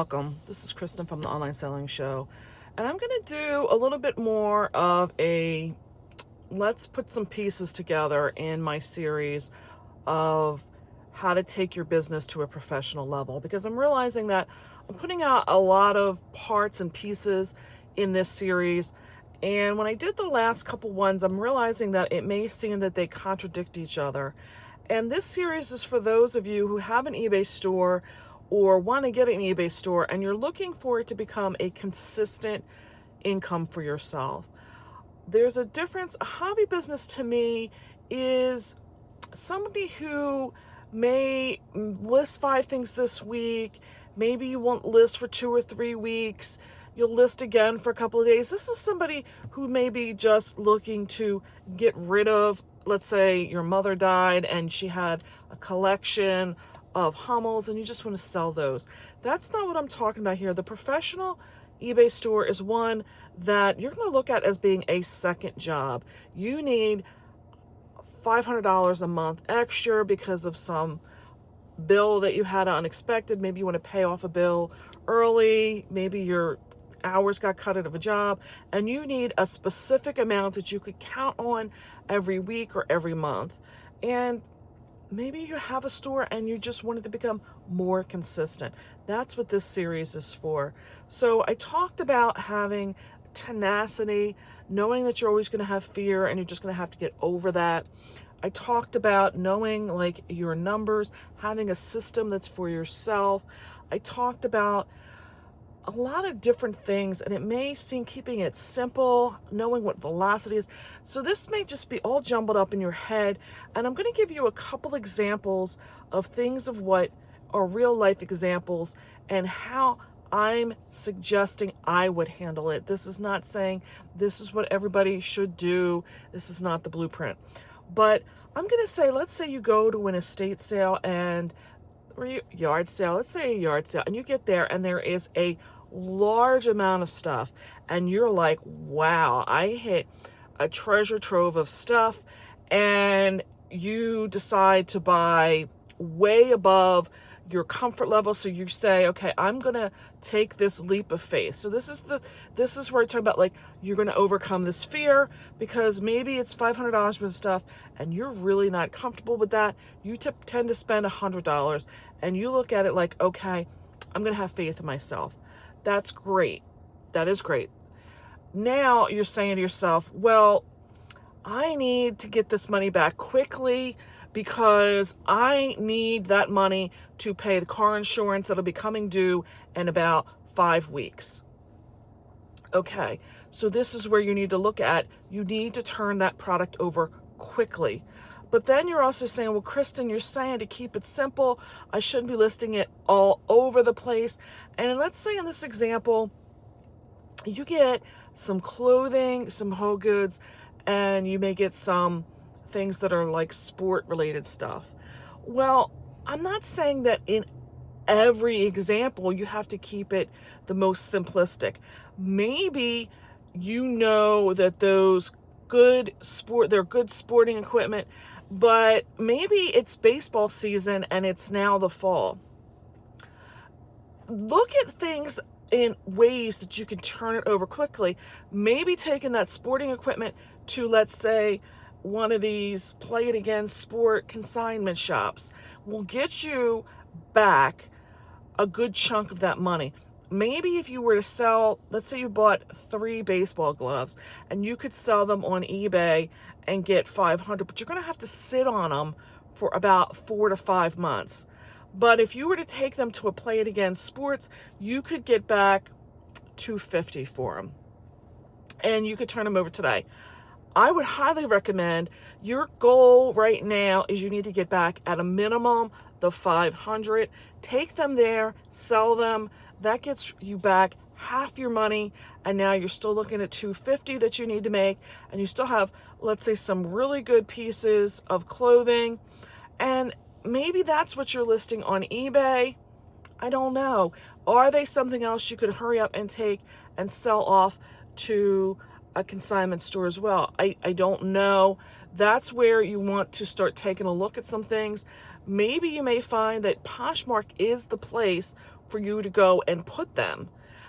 Welcome. This is Kristen from the Online Selling Show, and I'm going to do a little bit more of a let's put some pieces together in my series of how to take your business to a professional level, because I'm realizing that I'm putting out a lot of parts and pieces in this series, and when I did the last couple ones, I'm realizing that it may seem that they contradict each other. And this series is for those of you who have an eBay store or want to get an eBay store and you're looking for it to become a consistent income for yourself. There's a difference. A hobby business to me is somebody who may list 5 things this week. Maybe you won't list for 2 or 3 weeks. You'll list again for a couple of days. This is somebody who may be just looking to get rid of, let's say your mother died and she had a collection of Hummels and you just want to sell those. That's not what I'm talking about here. The professional eBay store is one that you're going to look at as being a second job. You need $500 a month extra because of some bill that you had unexpected. Maybe you want to pay off a bill early. Maybe your hours got cut out of a job and you need a specific amount that you could count on every week or every month. And maybe you have a store and you just want it to become more consistent. That's what this series is for. So I talked about having tenacity, knowing that you're always going to have fear and you're just going to have to get over that. I talked about knowing like your numbers, having a system that's for yourself. I talked about a lot of different things, and it may seem keeping it simple, knowing what velocity is. So this may just be all jumbled up in your head, and I'm going to give you a couple examples of things of what are real life examples and how I'm suggesting I would handle it. This is not saying this is what everybody should do. This is not the blueprint. But I'm going to say, let's say you go to an estate sale or yard sale, let's say a yard sale, and you get there and there is a large amount of stuff and you're like, wow, I hit a treasure trove of stuff, and you decide to buy way above your comfort level. So you say, okay, I'm going to take this leap of faith. So this is where I talk about like, you're going to overcome this fear because maybe it's $500 worth of stuff and you're really not comfortable with that. You tend to spend $100 and you look at it like, okay, I'm going to have faith in myself. That's great. That is great. Now you're saying to yourself, well, I need to get this money back quickly because I need that money to pay the car insurance that'll be coming due in about 5 weeks. Okay, so this is where you need to look at, you need to turn that product over quickly. But then you're also saying, well, Kristen, you're saying to keep it simple, I shouldn't be listing it all over the place. And let's say in this example, you get some clothing, some whole goods, and you may get some things that are like sport related stuff. Well, I'm not saying that in every example you have to keep it the most simplistic. Maybe you know that they're good sporting equipment, but maybe it's baseball season and it's now the fall. Look at things in ways that you can turn it over quickly. Maybe taking that sporting equipment to, let's say, one of these play it again sport consignment shops will get you back a good chunk of that money. Maybe if you were to sell, let's say you bought 3 baseball gloves and you could sell them on eBay and get $500, but you're going to have to sit on them for about 4 to 5 months. But if you were to take them to a play it again sports, you could get back $250 for them and you could turn them over today. I would highly recommend, your goal right now is you need to get back at a minimum the 500. Take them there, sell them. That gets you back half your money, and now you're still looking at $250 that you need to make, and you still have, let's say, some really good pieces of clothing, and maybe that's what you're listing on eBay. I don't know. Are they something else you could hurry up and take and sell off to a consignment store as well? I don't know. That's where you want to start taking a look at some things. Maybe you may find that Poshmark is the place for you to go and put them.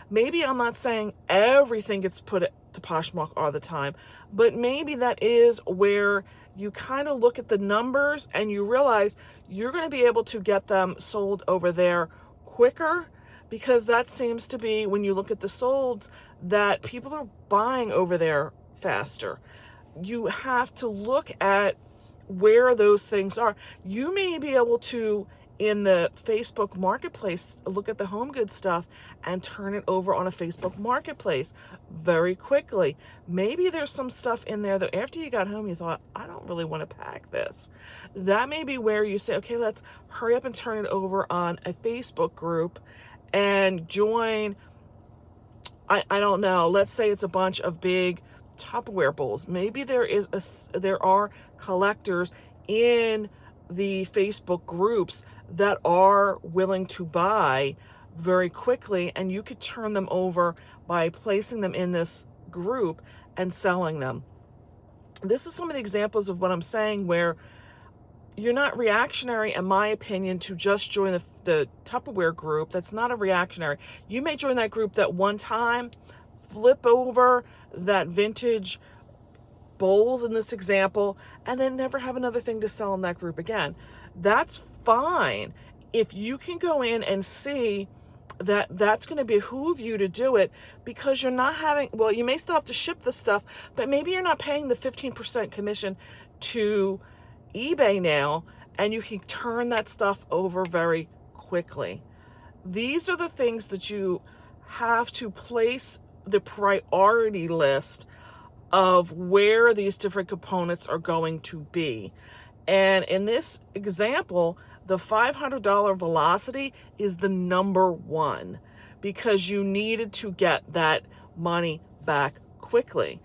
Maybe I'm not saying everything gets put to Poshmark all the time, but maybe that is where you kind of look at the numbers and you realize you're going to be able to get them sold over there quicker, because that seems to be, when you look at the solds, that people are buying over there faster. You have to look at where those things are. You may be able to, in the Facebook marketplace, look at the home goods stuff and turn it over on a Facebook marketplace very quickly. Maybe there's some stuff in there that after you got home you thought, I don't really want to pack this. That may be where you say, okay, let's hurry up and turn it over on a Facebook group and join, I don't know, let's say it's a bunch of big Tupperware bowls. Maybe there are collectors in the Facebook groups that are willing to buy very quickly, and you could turn them over by placing them in this group and selling them. This is some of the examples of what I'm saying, where you're not reactionary, in my opinion, to just join the Tupperware group. That's not a reactionary. You may join that group that one time, flip over that vintage bowls in this example, and then never have another thing to sell in that group again. That's fine. If you can go in and see that that's going to behoove you to do it, because you're not having, well, you may still have to ship the stuff, but maybe you're not paying the 15% commission to eBay now, and you can turn that stuff over very quickly. These are the things that you have to place the priority list of where these different components are going to be. And in this example, the $500 velocity is the number one, because you needed to get that money back quickly.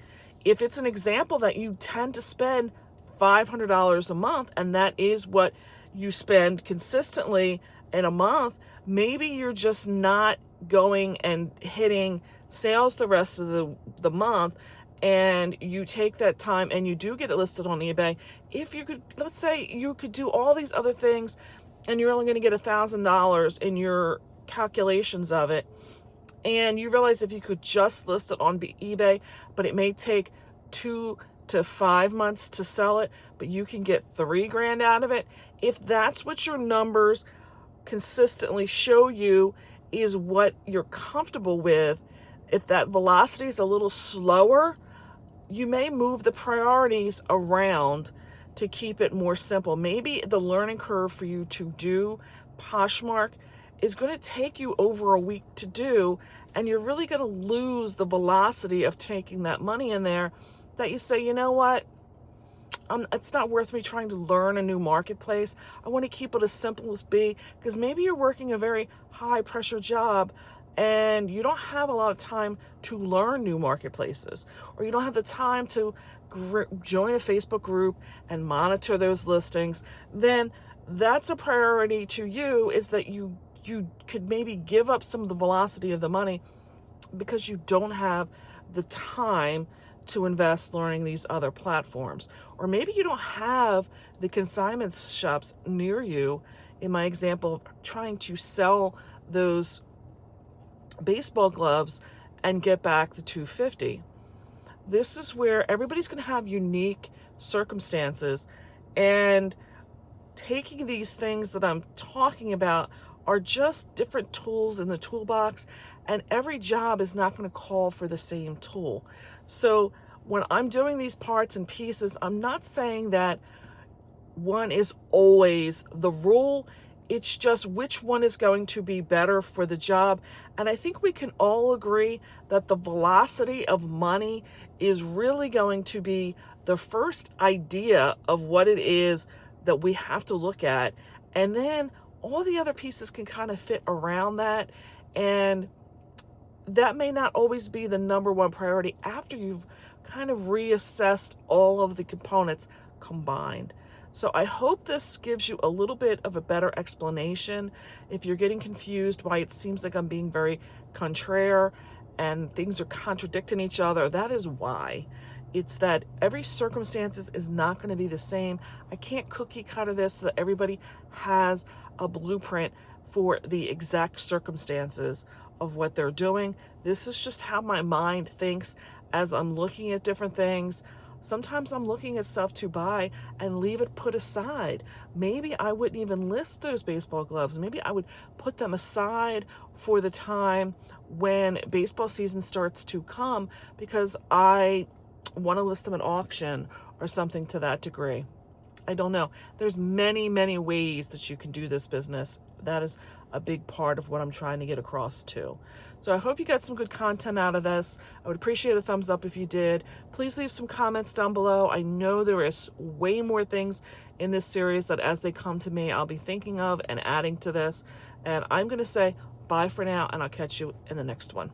If it's an example that you tend to spend $500 a month, and that is what you spend consistently in a month, maybe you're just not going and hitting sales the rest of the month, and you take that time and you do get it listed on eBay. If you could, let's say you could do all these other things and you're only going to get $1,000 in your calculations of it, and you realize if you could just list it on eBay, but it may take 2 to 5 months to sell it, but you can get $3,000 out of it. If that's what your numbers consistently show you is what you're comfortable with, if that velocity is a little slower, you may move the priorities around to keep it more simple. Maybe the learning curve for you to do Poshmark is going to take you over a week to do, and you're really going to lose the velocity of taking that money in there, that you say, you know what, it's not worth me trying to learn a new marketplace. I want to keep it as simple as be, because maybe you're working a very high pressure job and you don't have a lot of time to learn new marketplaces, or you don't have the time to join a Facebook group and monitor those listings. Then that's a priority to you, is that you could maybe give up some of the velocity of the money because you don't have the time to invest learning these other platforms. Or maybe you don't have the consignment shops near you. In my example, trying to sell those baseball gloves and get back the $250. This is where everybody's going to have unique circumstances, and taking these things that I'm talking about are just different tools in the toolbox, and every job is not going to call for the same tool. So when I'm doing these parts and pieces, I'm not saying that one is always the rule. It's just which one is going to be better for the job. And I think we can all agree that the velocity of money is really going to be the first idea of what it is that we have to look at. And then all the other pieces can kind of fit around that. And that may not always be the number one priority after you've kind of reassessed all of the components combined. So I hope this gives you a little bit of a better explanation. If you're getting confused why it seems like I'm being very contraire and things are contradicting each other, that is why. It's that every circumstances is not going to be the same. I can't cookie cutter this so that everybody has a blueprint for the exact circumstances of what they're doing. This is just how my mind thinks as I'm looking at different things. Sometimes I'm looking at stuff to buy and leave it put aside. Maybe I wouldn't even list those baseball gloves. Maybe I would put them aside for the time when baseball season starts to come because I want to list them at auction or something to that degree. I don't know. There's many, many ways that you can do this business. That is a big part of what I'm trying to get across too. So I hope you got some good content out of this. I would appreciate a thumbs up if you did. Please leave some comments down below. I know there is way more things in this series that as they come to me, I'll be thinking of and adding to this. And I'm going to say bye for now, and I'll catch you in the next one.